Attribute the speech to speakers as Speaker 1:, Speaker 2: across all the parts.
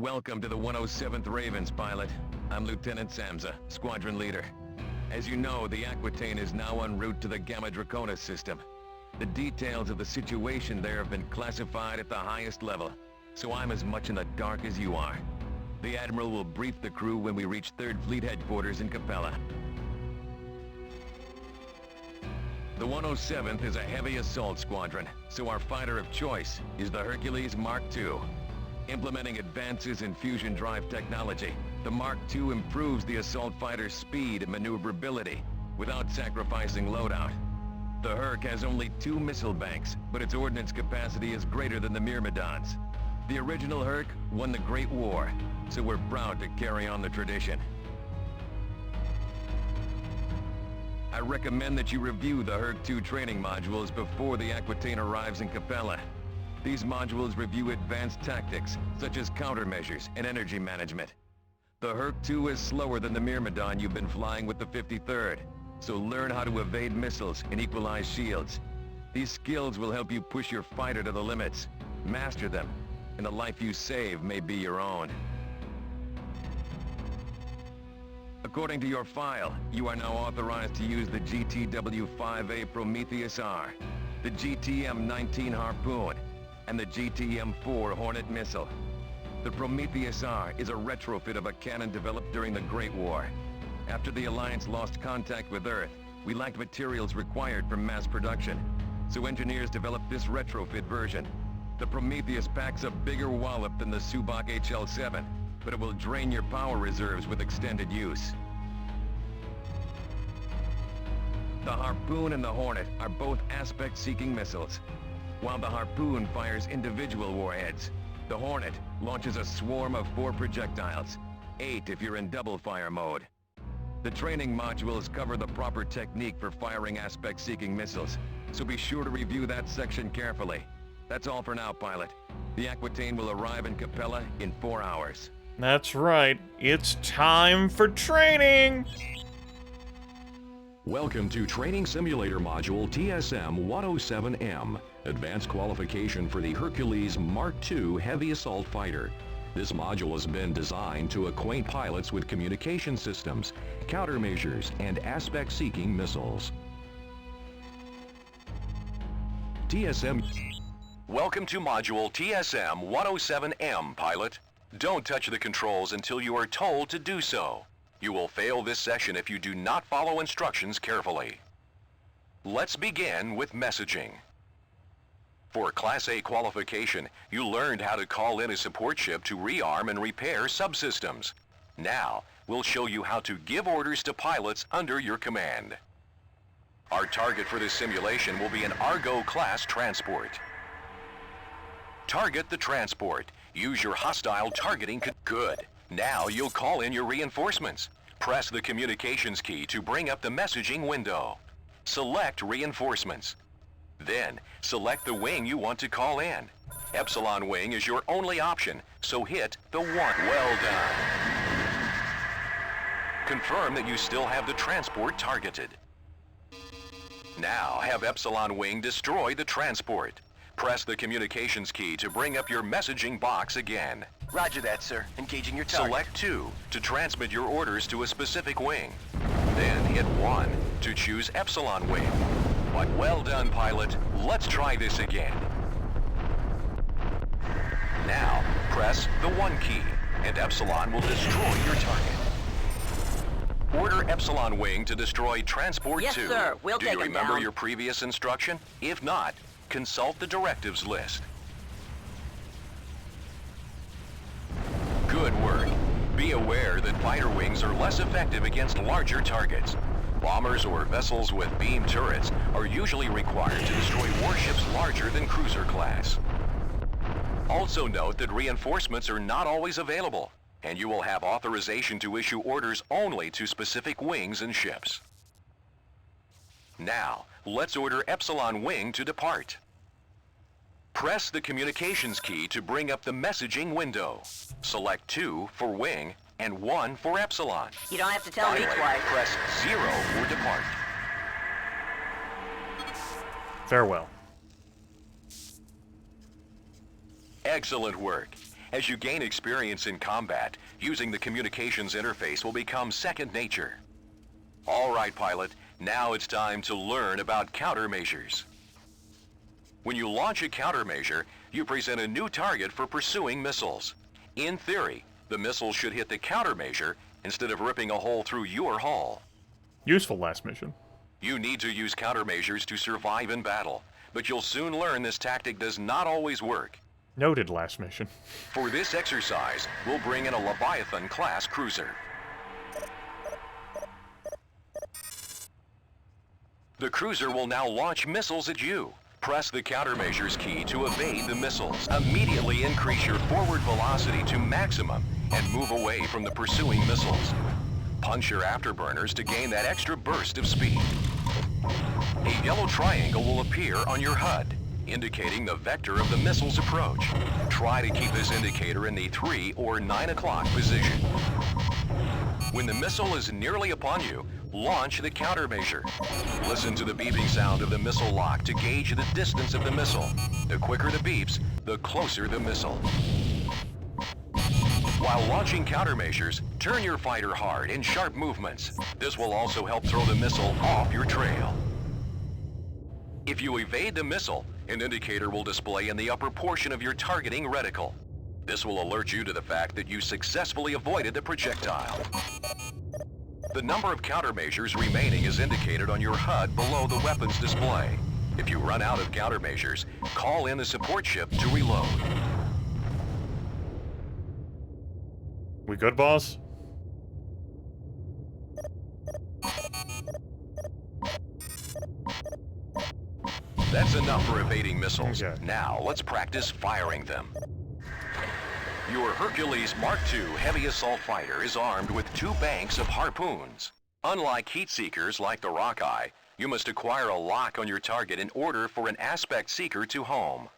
Speaker 1: Welcome to the 107th Ravens, pilot. I'm Lieutenant Samza, squadron leader. As you know, the Aquitaine is now en route to the Gamma Draconis system. The details of the situation there have been classified at the highest level, so I'm as much in the dark as you are. The Admiral will brief the crew when we reach 3rd Fleet headquarters in Capella. The 107th is a heavy assault squadron, so our fighter of choice is the Hercules Mark II. Implementing advances in fusion drive technology, the Mark II improves the assault fighter's speed and maneuverability without sacrificing loadout. The Herc has only 2 missile banks, but its ordnance capacity is greater than the Myrmidons. The original Herc won the Great War, so we're proud to carry on the tradition. I recommend that you review the Herc 2 training modules before the Aquitaine arrives in Capella. These modules review advanced tactics, such as countermeasures and energy management. The Herc 2 is slower than the Myrmidon you've been flying with the 53rd, so learn how to evade missiles and equalize shields. These skills will help you push your fighter to the limits. Master them, and the life you save may be your own. According to your file, you are now authorized to use the GTW-5A Prometheus R, the GTM-19 Harpoon, and the GTM-4 Hornet missile. The Prometheus R is a retrofit of a cannon developed during the Great War. After the Alliance lost contact with Earth, we lacked materials required for mass production, so engineers developed this retrofit version. The Prometheus packs a bigger wallop than the Subak HL-7, but it will drain your power reserves with extended use. The Harpoon and the Hornet are both aspect-seeking missiles. While the Harpoon fires individual warheads, the Hornet launches a swarm of 4 projectiles, 8 if you're in double-fire mode. The training modules cover the proper technique for firing aspect-seeking missiles, so be sure to review that section carefully. That's all for now, pilot. The Aquitaine will arrive in Capella in 4 hours.
Speaker 2: That's right. It's time for training!
Speaker 3: Welcome to Training Simulator Module TSM-107M, Advanced Qualification for the Hercules Mark II Heavy Assault Fighter. This module has been designed to acquaint pilots with communication systems, countermeasures, and aspect-seeking missiles. Welcome to Module TSM-107M, pilot. Don't touch the controls until you are told to do so. You will fail this session if you do not follow instructions carefully. Let's begin with messaging. For Class A qualification, you learned how to call in a support ship to rearm and repair subsystems. Now, we'll show you how to give orders to pilots under your command. Our target for this simulation will be an Argo-class transport. Target the transport. Use your hostile targeting. Good. Now you'll call in your reinforcements. Press the communications key to bring up the messaging window. Select reinforcements. Then, select the wing you want to call in. Epsilon wing is your only option, so hit the 1. Well done. Confirm that you still have the transport targeted. Now have Epsilon wing destroy the transport. Press the communications key to bring up your messaging box again.
Speaker 4: Roger that, sir. Engaging your target.
Speaker 3: Select 2 to transmit your orders to a specific wing. Then hit 1 to choose Epsilon wing. But well done, pilot. Let's try this again. Now, press the 1 key, and Epsilon will destroy your target. Order Epsilon wing to destroy Transport 2.
Speaker 4: Yes, sir. We'll
Speaker 3: Do
Speaker 4: take
Speaker 3: you
Speaker 4: him
Speaker 3: remember
Speaker 4: down.
Speaker 3: your previous instruction? If not, consult the directives list. Good work. Be aware that fighter wings are less effective against larger targets. Bombers or vessels with beam turrets are usually required to destroy warships larger than cruiser class. Also note that reinforcements are not always available, and you will have authorization to issue orders only to specific wings and ships. Now, let's order Epsilon wing to depart. Press the communications key to bring up the messaging window. Select 2 for wing and 1 for Epsilon.
Speaker 4: You don't have to tell me
Speaker 3: Finally,
Speaker 4: twice.
Speaker 3: press 0 for depart.
Speaker 2: Farewell.
Speaker 3: Excellent work. As you gain experience in combat, using the communications interface will become second nature. All right, pilot, now it's time to learn about countermeasures. When you launch a countermeasure, you present a new target for pursuing missiles. In theory, the missile should hit the countermeasure instead of ripping a hole through your hull.
Speaker 2: Useful last mission.
Speaker 3: You need to use countermeasures to survive in battle, but you'll soon learn this tactic does not always work.
Speaker 2: Noted last mission.
Speaker 3: For this exercise, we'll bring in a Leviathan-class cruiser. The cruiser will now launch missiles at you. Press the countermeasures key to evade the missiles. Immediately increase your forward velocity to maximum and move away from the pursuing missiles. Punch your afterburners to gain that extra burst of speed. A yellow triangle will appear on your HUD, indicating the vector of the missile's approach. Try to keep this indicator in the 3 or 9 o'clock position. When the missile is nearly upon you, launch the countermeasure. Listen to the beeping sound of the missile lock to gauge the distance of the missile. The quicker the beeps, the closer the missile. While launching countermeasures, turn your fighter hard in sharp movements. This will also help throw the missile off your trail. If you evade the missile, an indicator will display in the upper portion of your targeting reticle. This will alert you to the fact that you successfully avoided the projectile. The number of countermeasures remaining is indicated on your HUD below the weapons display. If you run out of countermeasures, call in the support ship to reload.
Speaker 2: We good, boss?
Speaker 3: That's enough for evading missiles.
Speaker 2: Okay.
Speaker 3: Now, let's practice firing them. Your Hercules Mark II heavy assault fighter is armed with 2 banks of harpoons. Unlike heat seekers like the Rockeye, you must acquire a lock on your target in order for an aspect seeker to home.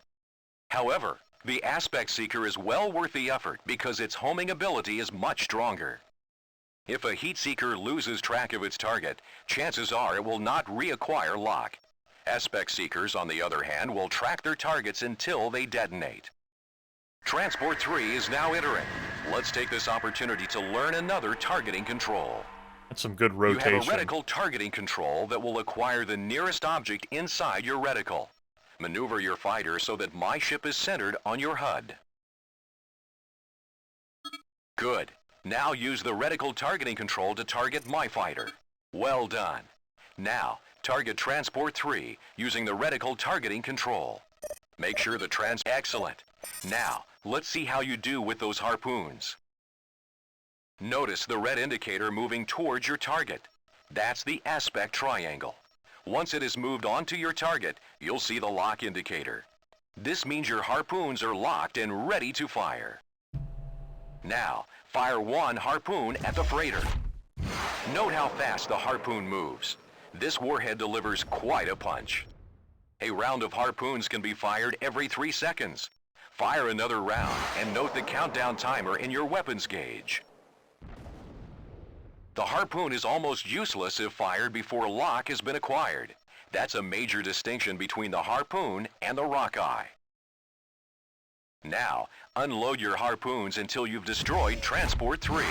Speaker 3: However, the aspect seeker is well worth the effort because its homing ability is much stronger. If a heat seeker loses track of its target, chances are it will not reacquire lock. Aspect seekers, on the other hand, will track their targets until they detonate. Transport 3 is now entering. Let's take this opportunity to learn another targeting control.
Speaker 2: That's some good rotation.
Speaker 3: You have a reticle targeting control that will acquire the nearest object inside your reticle. Maneuver your fighter so that my ship is centered on your HUD. Good. Now use the reticle targeting control to target my fighter. Well done. Now, target Transport 3 using the reticle targeting control. Make sure the Excellent. Now, let's see how you do with those harpoons. Notice the red indicator moving towards your target. That's the aspect triangle. Once it is moved onto your target, you'll see the lock indicator. This means your harpoons are locked and ready to fire. Now, fire 1 harpoon at the freighter. Note how fast the harpoon moves. This warhead delivers quite a punch. A round of harpoons can be fired every 3 seconds. Fire another round and note the countdown timer in your weapons gauge. The harpoon is almost useless if fired before lock has been acquired. That's a major distinction between the harpoon and the Rockeye. Now, unload your harpoons until you've destroyed Transport 3.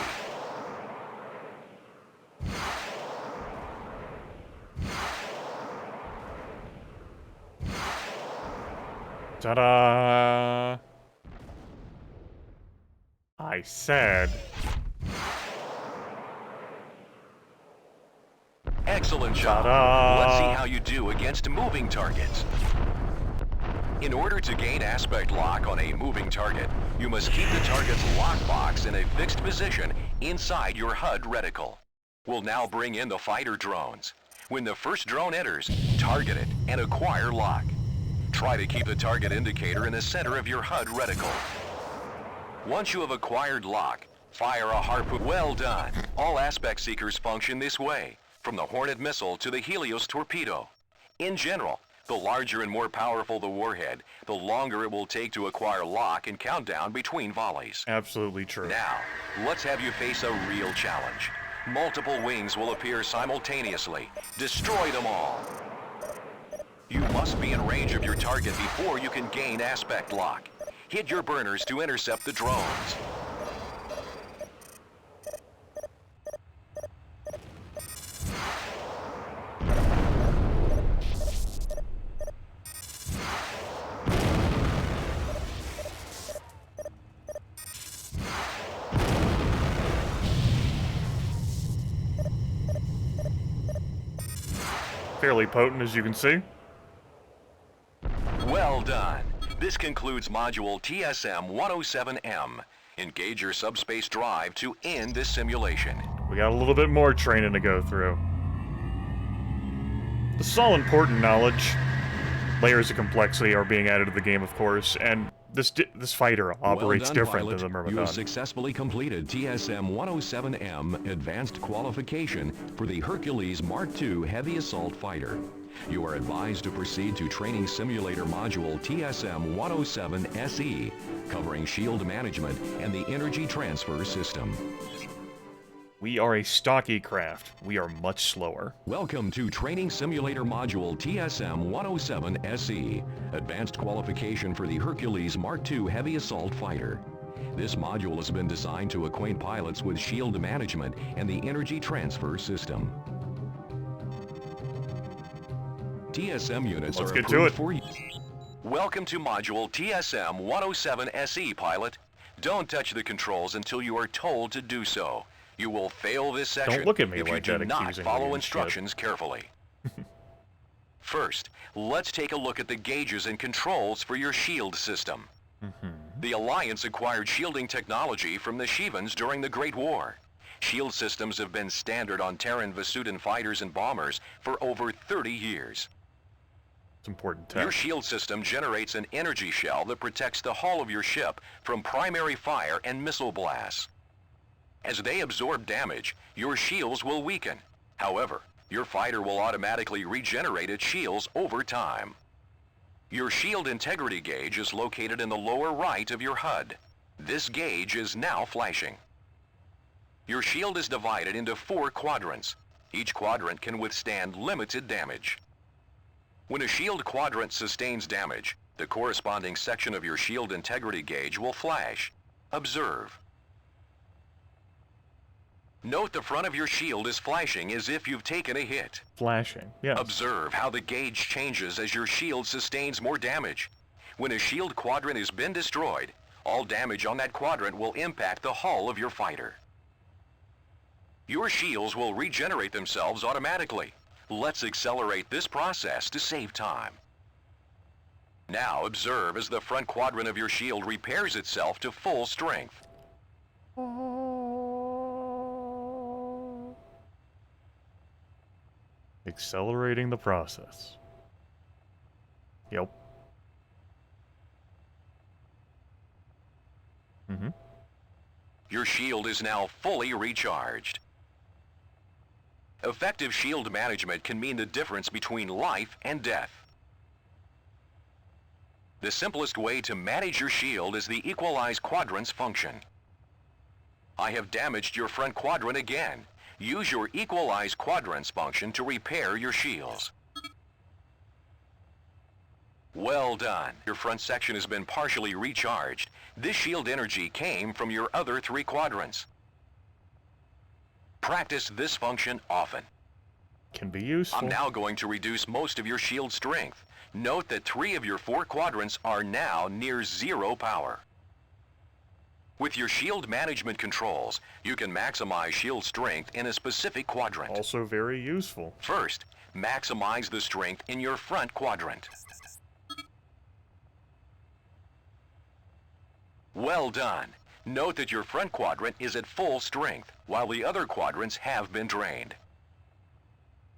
Speaker 2: Ta-da! I said...
Speaker 3: Excellent job.
Speaker 2: Ta-da!
Speaker 3: Let's see how you do against moving targets. In order to gain aspect lock on a moving target, you must keep the target's lockbox in a fixed position inside your HUD reticle. We'll now bring in the fighter drones. When the first drone enters, target it and acquire lock. Try to keep the target indicator in the center of your HUD reticle. Once you have acquired lock, fire a harpoon. Well done. All aspect seekers function this way, from the Hornet missile to the Helios torpedo. In general, the larger and more powerful the warhead, the longer it will take to acquire lock and countdown between volleys.
Speaker 2: Absolutely true.
Speaker 3: Now, let's have you face a real challenge. Multiple wings will appear simultaneously. Destroy them all. You must be in range of your target before you can gain aspect lock. Hit your burners to intercept the drones.
Speaker 2: Fairly potent, as you can see.
Speaker 3: Well done. This concludes Module TSM-107M. Engage your subspace drive to end this simulation.
Speaker 2: We got a little bit more training to go through. This is all important knowledge. Layers of complexity are being added to the game, of course, and this fighter operates
Speaker 1: Well done,
Speaker 2: different
Speaker 1: pilot.
Speaker 2: than the
Speaker 1: You have
Speaker 2: Myrmidon.
Speaker 1: successfully completed TSM-107M Advanced Qualification for the Hercules Mark II Heavy Assault Fighter. You are advised to proceed to Training Simulator Module TSM-107SE, covering shield management and the energy transfer system.
Speaker 2: We are a stocky craft. We are much slower.
Speaker 1: Welcome to Training Simulator Module TSM-107SE, Advanced Qualification for the Hercules Mark II Heavy Assault Fighter. This module has been designed to acquaint pilots with shield management and the energy transfer system. TSM units
Speaker 2: Let's
Speaker 1: are
Speaker 2: get to
Speaker 1: approved
Speaker 2: it.
Speaker 1: for use.
Speaker 3: Welcome to Module TSM-107SE, pilot. Don't touch the controls until you are told to do so. You will fail this section
Speaker 2: look at me
Speaker 3: if you
Speaker 2: like
Speaker 3: do
Speaker 2: that,
Speaker 3: not
Speaker 2: accusingly
Speaker 3: follow
Speaker 2: and
Speaker 3: instructions carefully. First, let's take a look at the gauges and controls for your shield system. The Alliance acquired shielding technology from the Shivans during the Great War. Shield systems have been standard on Terran Vasudan fighters and bombers for over 30 years.
Speaker 2: It's important tech.
Speaker 3: Your shield system generates an energy shell that protects the hull of your ship from primary fire and missile blasts. As they absorb damage, your shields will weaken. However, your fighter will automatically regenerate its shields over time. Your shield integrity gauge is located in the lower right of your HUD. This gauge is now flashing. Your shield is divided into 4 quadrants. Each quadrant can withstand limited damage. When a shield quadrant sustains damage, the corresponding section of your shield integrity gauge will flash. Observe. Note the front of your shield is flashing as if you've taken a hit.
Speaker 2: Flashing, yes.
Speaker 3: Observe how the gauge changes as your shield sustains more damage. When a shield quadrant has been destroyed, all damage on that quadrant will impact the hull of your fighter. Your shields will regenerate themselves automatically. Let's accelerate this process to save time. Now observe as the front quadrant of your shield repairs itself to full strength.
Speaker 2: Accelerating the process. Yep.
Speaker 3: Your shield is now fully recharged. Effective shield management can mean the difference between life and death. The simplest way to manage your shield is the Equalize Quadrants function. I have damaged your front quadrant again. Use your Equalize Quadrants function to repair your shields. Well done. Your front section has been partially recharged. This shield energy came from your other 3 quadrants. Practice this function often.
Speaker 2: Can be useful.
Speaker 3: I'm now going to reduce most of your shield strength. Note that 3 of your 4 quadrants are now near 0 power. With your shield management controls, you can maximize shield strength in a specific quadrant.
Speaker 2: Also very useful.
Speaker 3: First, maximize the strength in your front quadrant. Well done. Note that your front quadrant is at full strength, while the other quadrants have been drained.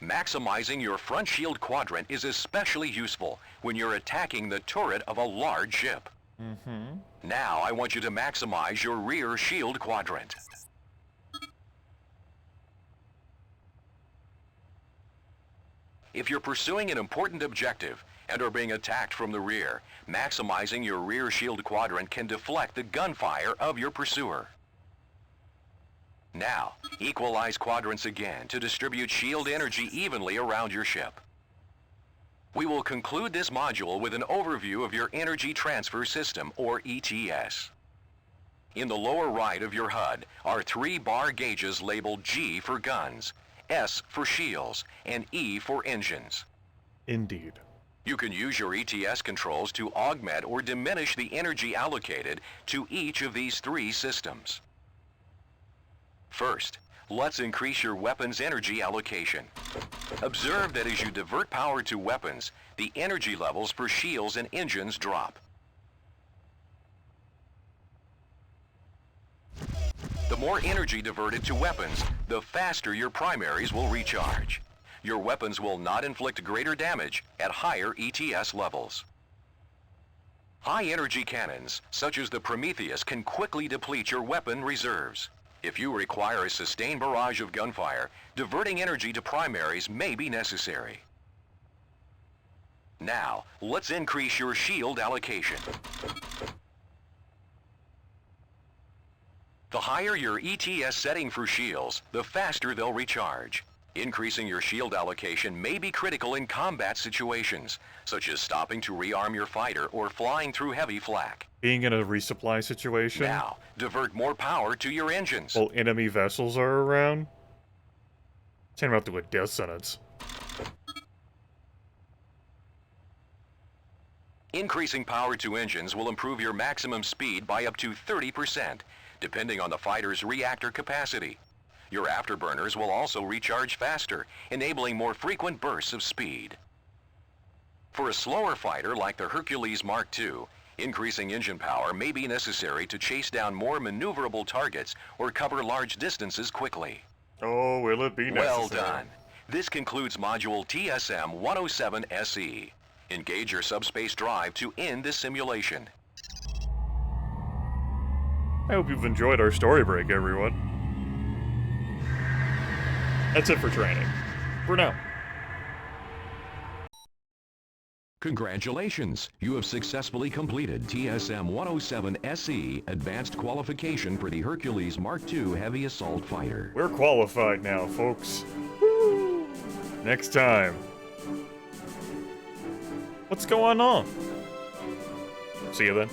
Speaker 3: Maximizing your front shield quadrant is especially useful when you're attacking the turret of a large ship. Now I want you to maximize your rear shield quadrant. If you're pursuing an important objective and are being attacked from the rear, maximizing your rear shield quadrant can deflect the gunfire of your pursuer. Now, equalize quadrants again to distribute shield energy evenly around your ship. We will conclude this module with an overview of your Energy Transfer System, or ETS. In the lower right of your HUD are 3 bar gauges labeled G for guns, S for shields, and E for engines.
Speaker 2: Indeed.
Speaker 3: You can use your ETS controls to augment or diminish the energy allocated to each of these 3 systems. First, let's increase your weapon's energy allocation. Observe that as you divert power to weapons, the energy levels for shields and engines drop. The more energy diverted to weapons, the faster your primaries will recharge. Your weapons will not inflict greater damage at higher ETS levels. High-energy cannons, such as the Prometheus, can quickly deplete your weapon reserves. If you require a sustained barrage of gunfire, diverting energy to primaries may be necessary. Now, let's increase your shield allocation. The higher your ETS setting for shields, the faster they'll recharge. Increasing your shield allocation may be critical in combat situations, such as stopping to rearm your fighter or flying through heavy flak.
Speaker 2: Being in a resupply situation?
Speaker 3: Now, divert more power to your engines.
Speaker 2: While enemy vessels are around? Send them out to a death sentence.
Speaker 3: Increasing power to engines will improve your maximum speed by up to 30%, depending on the fighter's reactor capacity. Your afterburners will also recharge faster, enabling more frequent bursts of speed. For a slower fighter like the Hercules Mark II, increasing engine power may be necessary to chase down more maneuverable targets or cover large distances quickly.
Speaker 2: Oh, will it be necessary?
Speaker 3: Well done. This concludes Module TSM-107-SE. Engage your subspace drive to end this simulation.
Speaker 2: I hope you've enjoyed our story break, everyone. That's it for training. For now.
Speaker 1: Congratulations! You have successfully completed TSM-107-SE Advanced Qualification for the Hercules Mark II Heavy Assault Fighter.
Speaker 2: We're qualified now, folks. Woo! Next time. What's going on? See you then.